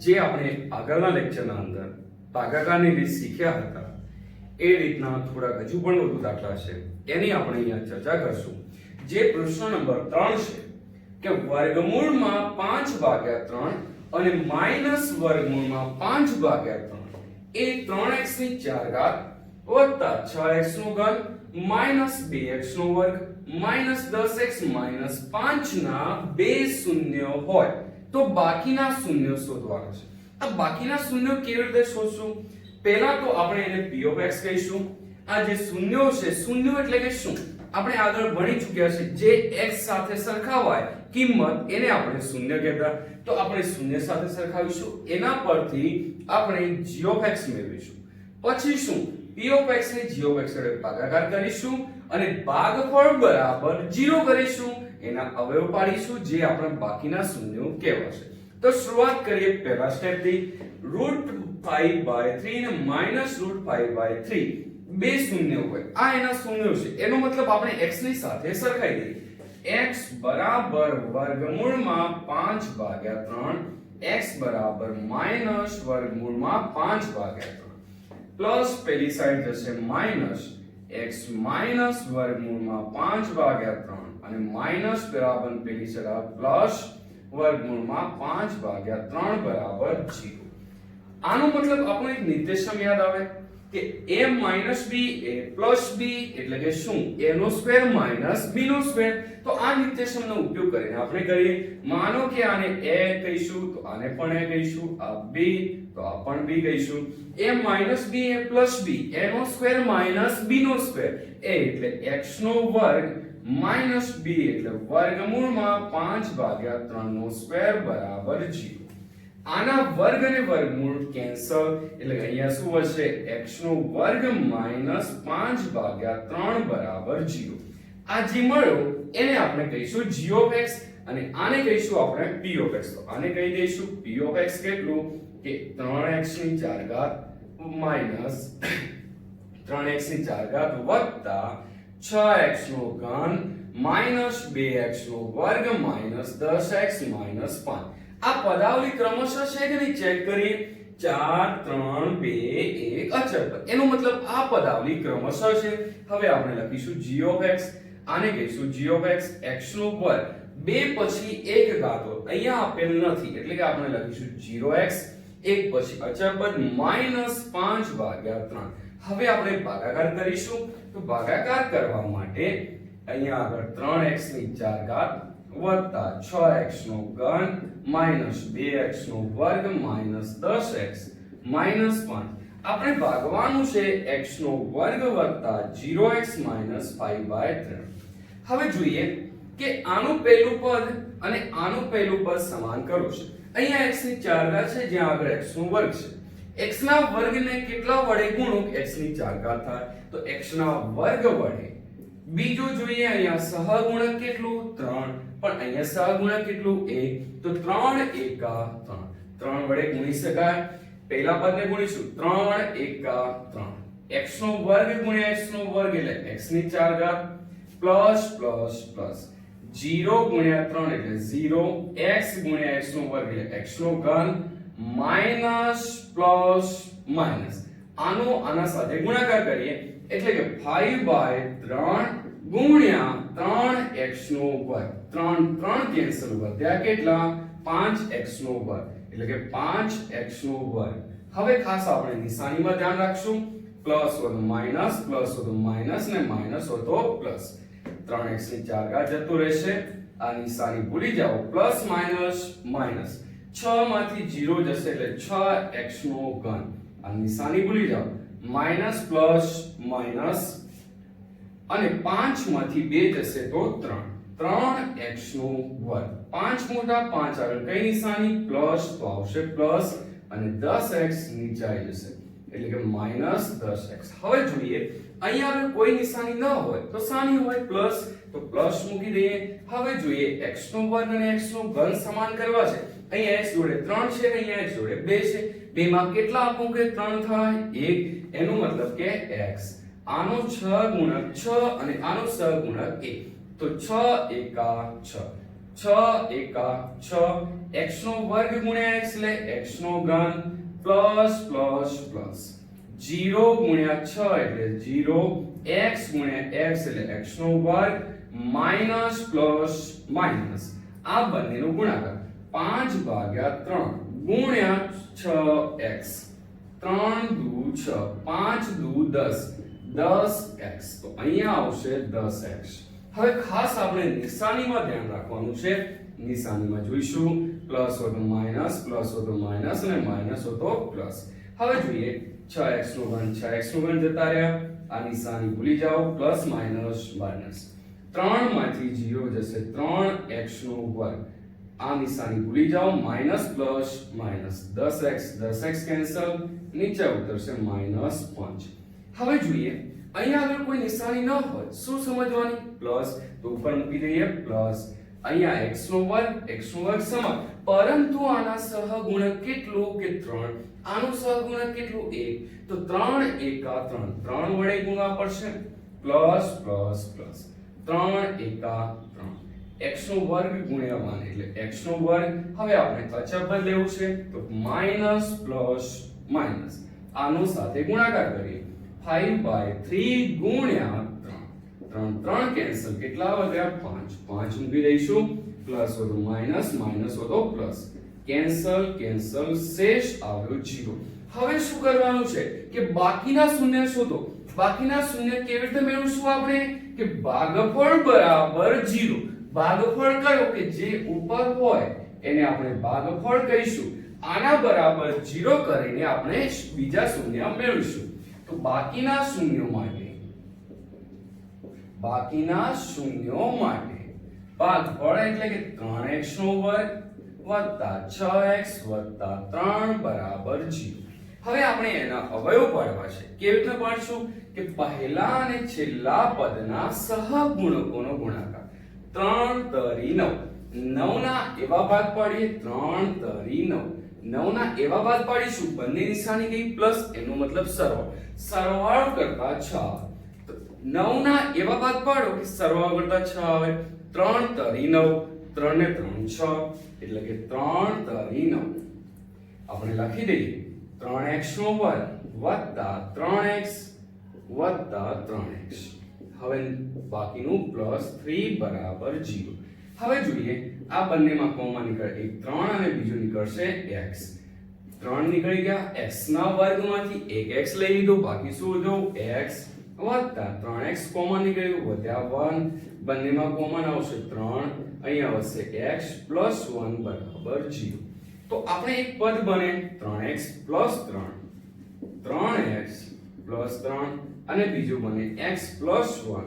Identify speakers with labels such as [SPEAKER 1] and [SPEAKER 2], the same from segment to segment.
[SPEAKER 1] જે આપણે આગળના લેક્ચરના અંદર ભાગાકારની રીત શીખ્યા હતા એ રીતના થોડા હજુ પણ વધુ દાખલા છે એની આપણે અહીંયા ચર્ચા કરશું. જે પ્રશ્ન નંબર 3 છે કે વર્ગમૂળમાં 5/3 અને માઈનસ વર્ગમૂળમાં 5/3 એ 3x ની 4 ઘાત વત્તા 6x નો ઘન માઈનસ 2x નો વર્ગ માઈનસ 10x માઈનસ 5 ના બે શૂન્યો હોય તો બાકીના શૂન્યો શોધવાના છે. આ બાકીના શૂન્યો કેવી રીતે શોધશું? પહેલા તો આપણે એને p of x કહીશું. આ જે શૂન્યો છે, શૂન્યો એટલે કે શું? આપણે આગળ ભણી ચૂક્યા છે જે x સાથે સરખાવાય કિંમત એને આપણે શૂન્ય કહેતા. તો આપણે શૂન્ય સાથે સરખાવીશું, એના પરથી આપણે g of x મેળવીશું. પછી શું? p of x ને g of x વડે ભાગાકાર કરીશું અને ભાગફળ બરાબર 0 કરીશું. એના અવયવ પાડીશું જે આપણા બાકીના શૂન્યો કહેવાશે. તો શરૂઆત કરીએ પહેલા સ્ટેપથી. √5/3 ને -√5/3 બે શૂન્યો હોય, આ એના શૂન્યો છે. એનો મતલબ આપણે x ની સાથે સરખાઈ દઈએ. x બરાબર વર્ગમૂળમાં 5/3 x બરાબર માઈનસ વર્ગમૂળમાં 5/3 પ્લસ પેલી સાઈડ જશે માઈનસ x માઈનસ વર્ગમૂળમાં 5/3 અને માઈનસ બરાબર પેલી સાઈડ પ્લસ વર્ગમૂળમાં 5/3 બરાબર 0. આનો મતલબ આપણો એક નિર્દેશક યાદ આવે કે a minus b a plus b એટલે કે શું? a નો સ્ક્વેર માઈનસ b નો સ્ક્વેર. તો આ નિર્દેશકનો ઉપયોગ કરીને આપણે કરીએ. માનો કે આને a કહીશું તો આને પણ a કહીશું, આ b તો આ પણ b કહીશું. a minus b a plus b, a નો સ્ક્વેર માઈનસ b નો સ્ક્વેર, a એટલે x નો વર્ગ માઈનસ b એટલે વર્ગમૂળમાં 5/3 નો સ્ક્વેર બરાબર 0. આના વર્ગ અને વર્ગમૂળ કેન્સલ એટલે અહીંયા શું હશે? x નો વર્ગ માઈનસ 5/3 બરાબર 0. આ જે મળ્યો એને આપણે કહીશું g of x અને આને કહીશું આપણે p of x. તો આને કહી દઈશું p of x કેટલું કે 3x ની 4 ઘાત માઈનસ 3x ની 4 ઘાત વત્તા 6x નો ઘન માઈનસ 2x નો વર્ગ માઈનસ 10x માઈનસ 5. આ પદાવલી ક્રમશઃ છે કે નહીં ચેક કરીએ. 4 3 2 1 અચળ પદ, એનો મતલબ આ પદાવલી ક્રમશઃ છે. હવે આપણે લખીશું g of x, આને કહીશું g of x x નો વર્ગ 2 પછી 1 ઘાતો અહીંયા આપેલ નથી એટલે કે આપણે લખીશું 0x 1 પછી અચળ પદ માઈનસ 5/3. હવે આપણે ભાગાકાર કરીશું. તો ભાગાકાર કરવા માટે અહીંયા આગળ 3x ની 4 ઘાત વત્તા 6x નો ઘન માઈનસ 2x નો વર્ગ માઈનસ 10x માઈનસ 5. આપણે ભાગવાનું છે x નો વર્ગ વત્તા 0x માઈનસ 5/3. હવે જોઈએ કે આનું પહેલું પદ અને આનું પહેલું પદ સમાન કરો છે. અહીંયા x ની 4 ઘાત છે, જ્યાં આગળ x નો વર્ગ છે. x ના વર્ગને કેટલા વડે ગુણો x ની 4 ઘાત થાય? તો x ના વર્ગ વડે. બીજું જોઈએ અહીંયા સહગુણક કેટલું? 3. પણ અહીંયા સહગુણક કેટલું? 1. તો 3 એકા 3. 3 વડે ગુણી શકાય. પહેલા પદને ગુણીશું 3 એકા 3. x નો વર્ગ ગુણ્યા x નો વર્ગ એટલે x ની 4 ઘાત પ્લસ પ્લસ પ્લસ 0 ગુણ્યા 3 એટલે 0, x ગુણ્યા x નો વર્ગ એટલે x નો ઘન માઈનસ પ્લસ માઈનસ. આનો આના સાથે ગુણાકાર કરીએ એટલે કે 5/3 ગુણ્યા 3x નો વર્ગ. 3 3 કેન્સલ, વધ્યા કેટલા? 5x નો વર્ગ એટલે કે 5x નો વર્ગ. હવે ખાસ આપણે નિશાનીમાં ધ્યાન રાખશું. પ્લસ વધુ માઈનસ, પ્લસ વધુ માઈનસ ને માઈનસ વધુ પ્લસ. 3x ની 4 ઘાત જતું રહેશે. આ નિશાની ભૂલી જાઓ. પ્લસ માઈનસ માઈનસ 6 માંથી 0 જશે એટલે 6x નો ઘન. આ નિશાની ભૂલી જાઓ. માઈનસ પ્લસ માઈનસ અને 5 માંથી 2 જશે તો 3. 3x નો વર્ગ. 5 મોટા 5 આગળ કઈ નિશાની? પ્લસ, તો આવશે પ્લસ અને 10x નીચે આવી જશે એટલે કે માઈનસ 10x. હવે જોઈએ અહીંયા આગળ કોઈ નિશાની ન હોય તો સાની હોય? પ્લસ, તો પ્લસ મૂકી દઈએ. હવે જોઈએ x નો વર્ગ અને x નો ઘન સમાન કરવા છે. અહીંયા x જોડે 3 છે, અહીંયા x જોડે 2 છે. બે માં કેટલા આપું કે 3 થાય? 1. એનો મતલબ કે x આનો સહગુણક 6 અને આનો સહગુણક 1. તો 6 એકા 6, 6 એકા 6, x નો વર્ગ ગુણ્યા x એટલે x નો ઘન પ્લસ પ્લસ પ્લસ 0 ગુણ્યા 6 એટલે 0 x ગુણ્યા x એટલે x નો વર્ગ માઈનસ પ્લસ માઈનસ આ બંનેનો ગુણાકાર 5 ભાગ્યા 3 ગુણ્યા 6x 3 દુ 6 5 દુ 10 10x તો અહીંયા આવશે 10x હવે ખાસ આપણે નિશાનીમાં ધ્યાન રાખવાનું છે નિશાનીમાં જોઈશું પ્લસ હોય તો માઈનસ પ્લસ હોય તો માઈનસ અને માઈનસ હોય તો પ્લસ હવે જોઈએ 6x નો ઘન 6x નો ઘન જતા રહ્યા આ નિશાની ભૂલી જાઓ પ્લસ માઈનસ માઈનસ 3 માંથી 0 જશે 3x નો વર્ગ આ નિશાની ભૂલી જાઓ minus plus minus 10x cancel નીચે ઉતરશે -5 હવે જોઈએ અહીંયા આગળ કોઈ નિશાની ન હોય શું સમજવાની પ્લસ તો ઉપર મૂકી દઈએ પ્લસ અહીંયા x નો વર્ગ સમાન પરંતુ આના સહગુણક કેટલું કે 3 આનું સહગુણક કેટલું 1 તો 3 એકા 3 3 વડે ગુણવા પડશે પ્લસ પ્લસ પ્લસ 3 એકા 3 x નો વર્ગ ગુણ્યા 1 એટલે x નો વર્ગ હવે આપણે અચળ પદ લેવું છે તો માઈનસ પ્લસ માઈનસ આનો સાથે ગુણાકાર કરીએ 5/3 ગુણ્યા 3 3 કેન્સલ કેટલા વધ્યા 5 5 મૂકી દઈશું પ્લસ હોય તો માઈનસ માઈનસ હોય તો પ્લસ કેન્સલ કેન્સલ શેષ આવ્યો 0 હવે શું કરવાનું છે કે બાકીના શૂન્ય શોધો બાકીના શૂન્ય કેવી રીતે મેળવશું આપણે કે ભાગફળ બરાબર 0 ભાગફળ કયો કે જે ઉપર હોય એને આપણે ભાગફળ કહીશું આના બરાબર 0 કરીને આપણે બીજા શૂન્ય મેળવીશું તો બાકીના શૂન્યો માટે ભાગફળ એટલે કે 3x નો વર્ગ વત્તા 6x વત્તા 3 બરાબર 0 હવે આપણે એના અવયવ પાડવા છે કેવી રીતે પાડશું કે પહેલા અને છેલ્લા પદના સહગુણકોનો ગુણાકાર 3 તરી 9 9 ના એવા ભાગ પાડીએ 3 તરી 9 9 ના એવા ભાગ પાડીશું બંને નિશાની ગઈ પ્લસ એનો મતલબ સરવાળો કરતા 6 9 ના એવા ભાગ પાડો કે સરવાળો કરતા 6 આવે 3 તરી 9 3 ને 3 6 એટલે કે 3 તરી 9 આપણે લખી દઈએ 3x નો વર્ગ વત્તા 3x વત્તા 3x હવે બાકીનું પ્લસ 3 બરાબર 0 હવે જોઈએ આ બંનેમાં કોમન નીકળે એક 3 અને બીજું નીકળશે x 3 નીકળી ગયા x ના વર્ગમાંથી એક x લઈ લીધો બાકી શું વધ્યો x વત્તા 3x કોમન નીકળ્યું વધ્યા 1 બંનેમાં કોમન આવશે 3 અહીંયા આવશે x 1 બરાબર 0 તો આપણે એક પદ બને 3x 3 3x 3 અને બીજું બને x 1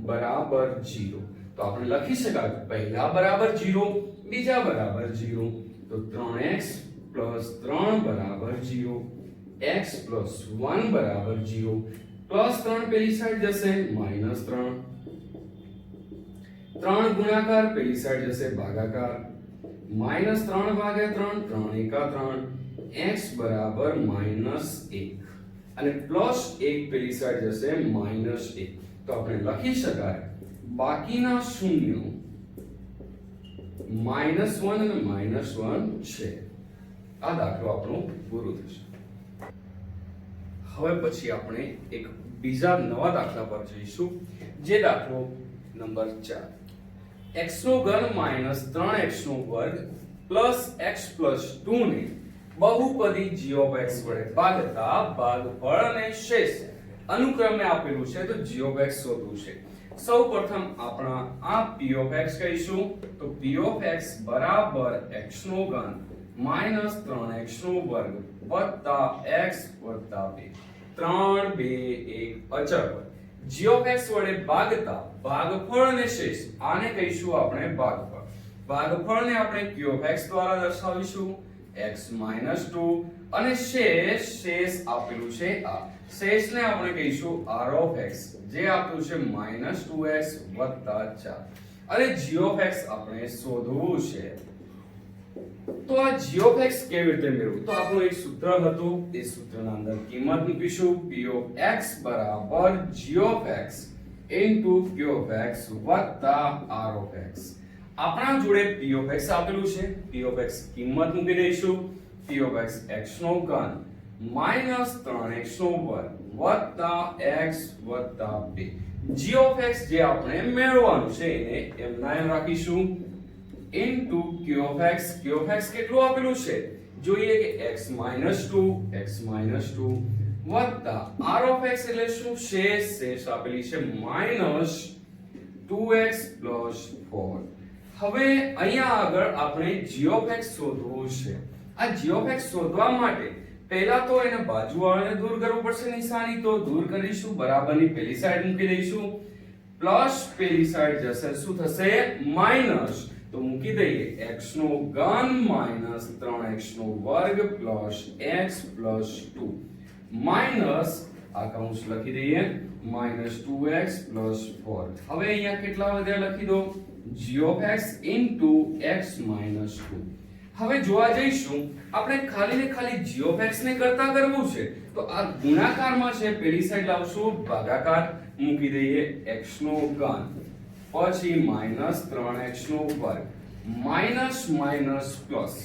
[SPEAKER 1] બરાબર 0 તો આપણે લખી શકાય પહેલા બરાબર 0 બીજા બરાબર 0 તો 3x 3 બરાબર 0 x 1 બરાબર 0 +3 પેલી સાઈડ જશે -3 3 ગુણાકાર પેલી સાઈડ જશે ભાગાકાર -3 ભાગ્યા 3 3 એકા 3 x બરાબર -1 અને +1 પેલી સાઈડ જશે -1 તો આપણે લખી શકાય બાકીના શૂન્યો -1 અને -1 છે આ દાખલો આપણો પૂરો થશે હવે પછી આપણે એક બીજા નવા દાખલા પર જઈશું જે દાખલો નંબર 4 x નો ઘન -3x નો વર્ગ x 2 ને બહુપદી g વડે ભાગતા ભાગફળ અને શેષ અનુક્રમે આપેલું છે તો g શોધવું છે સૌપ્રથમ આપણા આ p કહીશું તો p બરાબર x નો ઘન -3x નો વર્ગ વત્તા x વત્તા 2 3 2 1 અચળ g વડે ભાગતા ભાગફળ અને શેષ આને કહીશું આપણે ભાગફળને આપણે q દ્વારા દર્શાવીશું x 2 અને શેષ આપેલું છે આ શેષને આપણે કહીશું r જે આપ્યું છે -2x 4 અને g આપણે શોધવું છે તો આ g કેવી રીતે મેળવવું તો આપણું એક સૂત્ર હતું એ સૂત્રના અંદર કિંમત મૂકીશું p બરાબર g q r આપણા જોડે p of x આપેલું છે, p of x કિંમત મૂકી દઈશું, p of x x નો ઘન માઈનસ 3x નો વર્ગ વત્તા x વત્તા 2. g of x જે આપણે મેળવવાનું છે એને એમના એમ રાખીશું into q of x. q of x કેટલું આપેલું છે જોઈએ કે x - 2 વત્તા r of x એટલે શું છે, શેષ આપેલી છે માઈનસ 2x + 4. હવે અહીંયા આગળ આપણે g of x શોધવું છે. આ g of x શોધવા માટે પહેલા તો એને બાજુવાળાને દૂર કરવું પડશે, નિશાની તો દૂર કરીશું, બરાબરની પેલી સાઈડ મૂકી દઈશું, પ્લસ પેલી સાઈડ જશે શું થશે માઈનસ, તો મૂકી દઈએ x નો ઘન માઈનસ 3x નો વર્ગ પ્લસ x પ્લસ 2 માઈનસ આ કૌંસ લખી દઈએ માઈનસ 2x પ્લસ 4. હવે અહીંયા કેટલા વધ્યા લખી દો g of x into x minus 2. હવે જોવા જઈશું આપણે ખાલી ને ખાલી g of x ને કરતા કરવું છે તો આ ગુણાકારમાં છે, પેલી સાઈડ લાવશું ભાગાકાર, મૂકી દઈએ x નો ઘન પછી માઈનસ 3x નો વર્ગ માઈનસ માઈનસ પ્લસ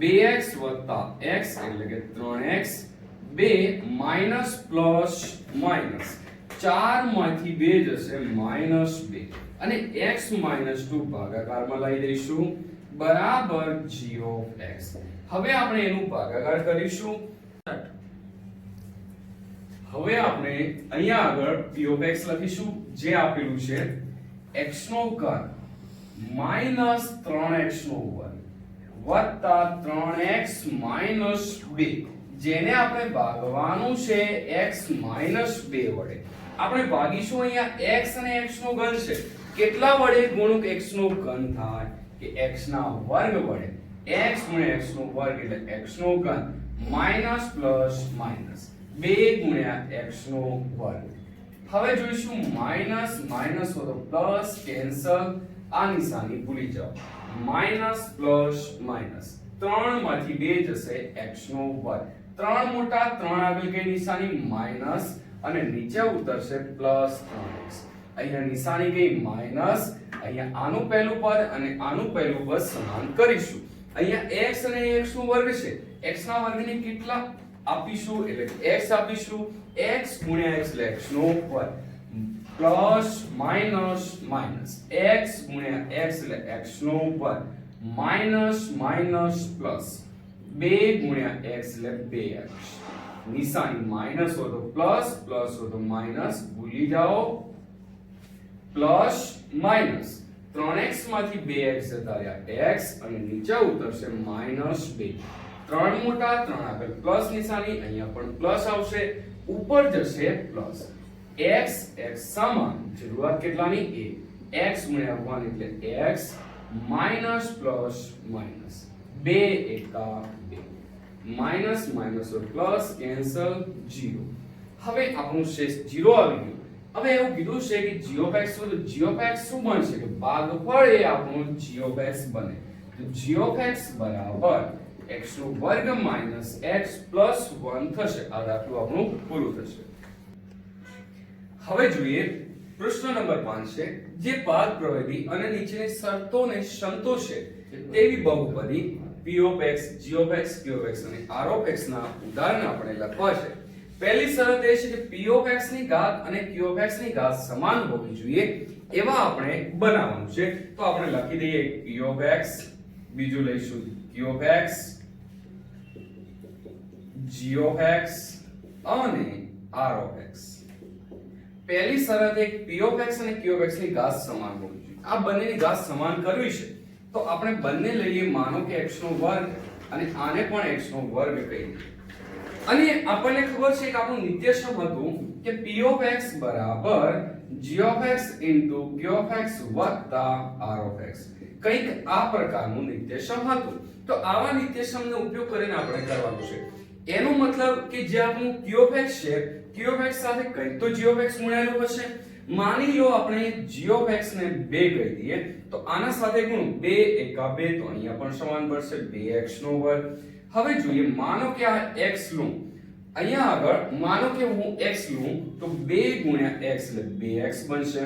[SPEAKER 1] 2x વત્તા x એટલે કે 3x 2 માઈનસ પ્લસ માઈનસ 4 માંથી 2 જશે માઈનસ 2 અને x માઈનસ 2 ભાગાકારમાં લઈ દઈશું બરાબર g of x. હવે આપણે એનું ભાગાકાર કરીશું. હવે આપણે અહીંયા આગળ p of x લખીશું જે આપેલું છે x નો ઘન માઈનસ 3x નો વર્ગ વત્તા 3x માઈનસ 2 જેને આપણે ભાગવાનું છે x માઈનસ 2 વડે. આપણે ભાગીશું અહીંયા x અને x નો ઘન છે, કેટલા વડે ગુણક x નો ઘન થાય કે x ના વર્ગ વડે, x ગુણ્યા x નો વર્ગ એટલે x નો ઘન માઈનસ પ્લસ માઈનસ 2 ગુણ્યા x નો વર્ગ. હવે જોઈશું માઈનસ માઈનસ હોય તો પ્લસ, કેન્સલ, આ નિશાની ભૂલી જાઓ, માઈનસ પ્લસ માઈનસ 3 માંથી 2 જશે x નો વર્ગ, 3 મોટા 3 આગળ કઈ નિશાની માઈનસ અને નીચે ઉતરશે પ્લસ 3x. અહીંયા નિશાની ગઈ માઈનસ, અહીંયા આનું પહેલું પદ અને આનું પહેલું પદ સમાન કરીશું. અહીંયા x અને x નો વર્ગ છે, x ના વર્ગને કેટલા આપીશું એટલે x આપીશું, x ગુણ્યા x એટલે x નો વર્ગ પ્લસ માઈનસ માઈનસ x ગુણ્યા x એટલે x નો વર્ગ માઈનસ માઈનસ પ્લસ 2 ગુણ્યા x એટલે 2x. નિશાની માઈનસ હોય તો પ્લસ, પ્લસ હોય તો માઈનસ, ભૂલી જાઓ, પ્લસ માઈનસ 3x માંથી 2x જતા રહ્યા x અને નીચે ઉતરશે માઈનસ 2. 3 મોટા 3 આગળ પ્લસ નિશાની, અહીંયા પણ પ્લસ આવશે, ઉપર જશે પ્લસ. x x સમાન જરૂરિયાત કેટલાની a, x ગુણ્યા 1 એટલે x માઈનસ પ્લસ માઈનસ 2 એકા 2 માઈનસ માઈનસ और પ્લસ કેન્સલ 0. હવે આપણું શેષ 0 આવી ગયું. હવે એવું કીધું છે કે g of x તો g of x શું બનશે કે ભાગફળ એ આપણું g of x બને. તો g of x બરાબર x નો વર્ગ માઈનસ x પ્લસ 1 થશે. આ દાખલું આપણું પૂરું થશે. હવે જોઈએ પ્રશ્ન નંબર 5 છે જે ભાગ પ્રવેદી અને નીચેની શરતોને સંતોષે તેવી બહુપદી p of x, g of x, q of x અને r of x ના ઉદાહરણ આપણે લખવા છે. પહેલી શરત એ છે કે p of x ની ઘાત અને q of x ની ઘાત સમાન હોવી જોઈએ એવા આપણે બનાવવાનું છે. તો આપણે લખી દઈએ p of x, બીજું લઈશું q of x, g of x અને r of x. પહેલી શરત એક p of x અને q of x ની ઘાત સમાન હોવી જોઈએ. આ બંનેની ઘાત સમાન કરવી છે તો આપણે બંને લઈએ, માનો કે x નો વર્ગ અને આને પણ x નો વર્ગ કહીએ. અને આપણને ખબર છે કે આપણું નિત્યસમ હતું કે p of x બરાબર g of x q of x r of x. કંઈક આ પ્રકારનું નિત્યસમ હતું. તો આવા નિત્યસમનો ઉપયોગ કરીને આપણે કરવાનું છે. એનો મતલબ કે જે આપણું q of x છે, q of x સાથે કંઈક તો g of x ગુણાયેલું હશે. માની લો આપણે g of x ને 2 કહી દઈએ તો આના સાથે ગુણ 2 એકા 2 તો અહીંયા પણ સમાન પડશે 2x નો વર્ગ. હવે જોઈએ, માનો કે આ x લઉં, અહીંયા આગળ માનો કે હું x લઉં તો 2 ગુણ્યા x એટલે 2x બનશે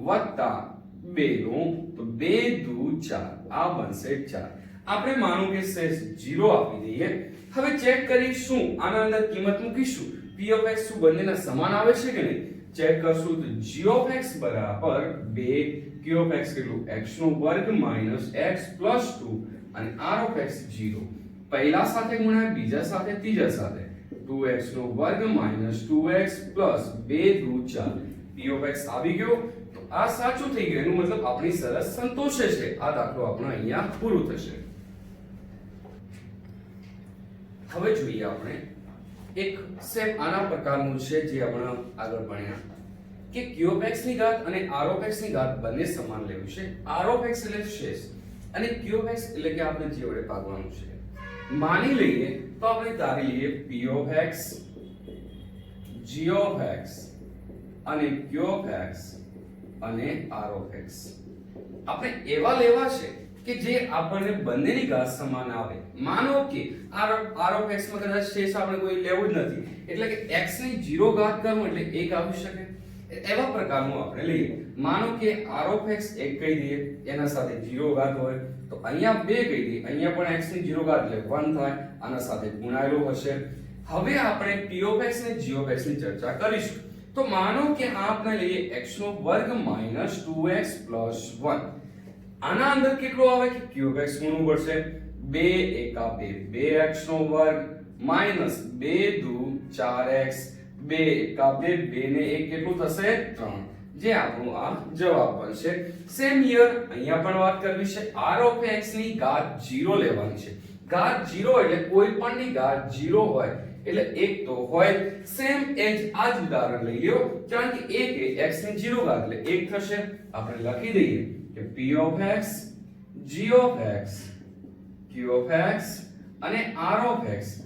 [SPEAKER 1] વત્તા 2 લઉં તો 2 દુ 4 આ બનશે 4. આપણે માનો કે શેષ 0 આપી દઈએ. હવે ચેક કરીશું આના અંદર કિંમત મૂકીશું p of x શું બંનેના સમાન આવે છે કે નહીં. ચેક કરશું તો g of x બરાબર 2 q of x કેટલું x નો વર્ગ માઈનસ x પ્લસ 2 અને r of x 0. પહેલા સાથે ગુણ્યા બીજા સાથે ત્રીજા સાથે 2x નો વર્ગ માઈનસ 2x પ્લસ 2 દુ 4. p of x આવી ગયો. તો આ સાચું થઈ ગયું. એનો મતલબ આપણી શરત સંતોષે છે. આ દાખલો આપણો અહીંયા પૂરો થશે. હવે જોઈએ આપણે એક સેમ આના પ્રકારનું છે જે આપણે આગળ ભણ્યા કે q of x ની ઘાત અને r of x ની ઘાત બંને સમાન લેવું છે. r of x એટલે શેષ અને q of x એટલે કે આપણે જે વડે ભાગવાનું છે. માની લઈએ તો આપણે ધારી લઈએ p of x g of x અને q of x અને r of x આપણે એવા લેવા છે કે જે આપણને બંનેની ઘાત સમાન આવે. માનો કે r of x માં કદાચ શેષ આપણે કોઈ લેવું જ નથી એટલે કે x ની 0 ઘાત કરવું એટલે 1 આવી શકે. એવા પ્રકારનું આપણે લઈએ. માનો કે r of x 1 કહી દઈએ એના સાથે 0 ઘાત હોય તો અહીંયા 2 કહી દઈએ અહીંયા પણ x ની 0 ઘાત એટલે 1 થાય આના સાથે ગુણાયેલો હશે. હવે આપણે p of x અને g of x ની ચર્ચા કરીશું. તો માનો કે આપણે લઈએ x નો વર્ગ માઈનસ 2x પ્લસ 1. આના અંદર કેટલો આવે કે q of x ગુણવું પડશે 2 એકા 2 2x નો વર્ગ માઈનસ 2 દુ 4x 2 એકા 2 2 ને 1 કેટલું થશે 3 જે આપણું આ જવાબ બનશે. સેમ હિયર અહીંયા પણ વાત કરવી છે. r of x ની ઘાત 0 લેવાની છે. ઘાત 0 એટલે કોઈ પણ ની ઘાત 0 હોય એટલે 1 તો હોય. સેમ એજ આ જ ઉદાહરણ લઈ લ્યો કારણ કે 1 એ x ની 0 ઘાત એટલે 1 થશે. આપણે લખી દઈએ કે p of x g of x q of x અને r of x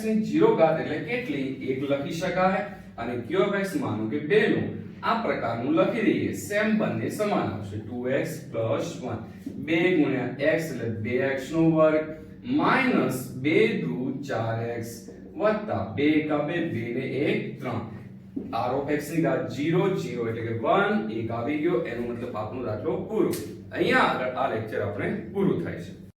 [SPEAKER 1] ની 0 ઘાત એટલે કેટલી 1 લખી શકાય અને q of x માનો કે 2 નું આ પ્રકારનું લખી દઈએ. સેમ બંને સમાન આવશે 2x 1 2 ગુણ્યા x એટલે 2x નો વર્ગ માઈનસ 2 દુ 4x વત્તા 2 એકા 2 2 ને 1 3. r of x ની ઘાત 0 0 એટલે કે 1 1 આવી ગયો. એનો મતલબ આપણો દાખલો પૂરો. અહીંયા આગળ આ લેક્ચર આપણે પૂરું થાય છે.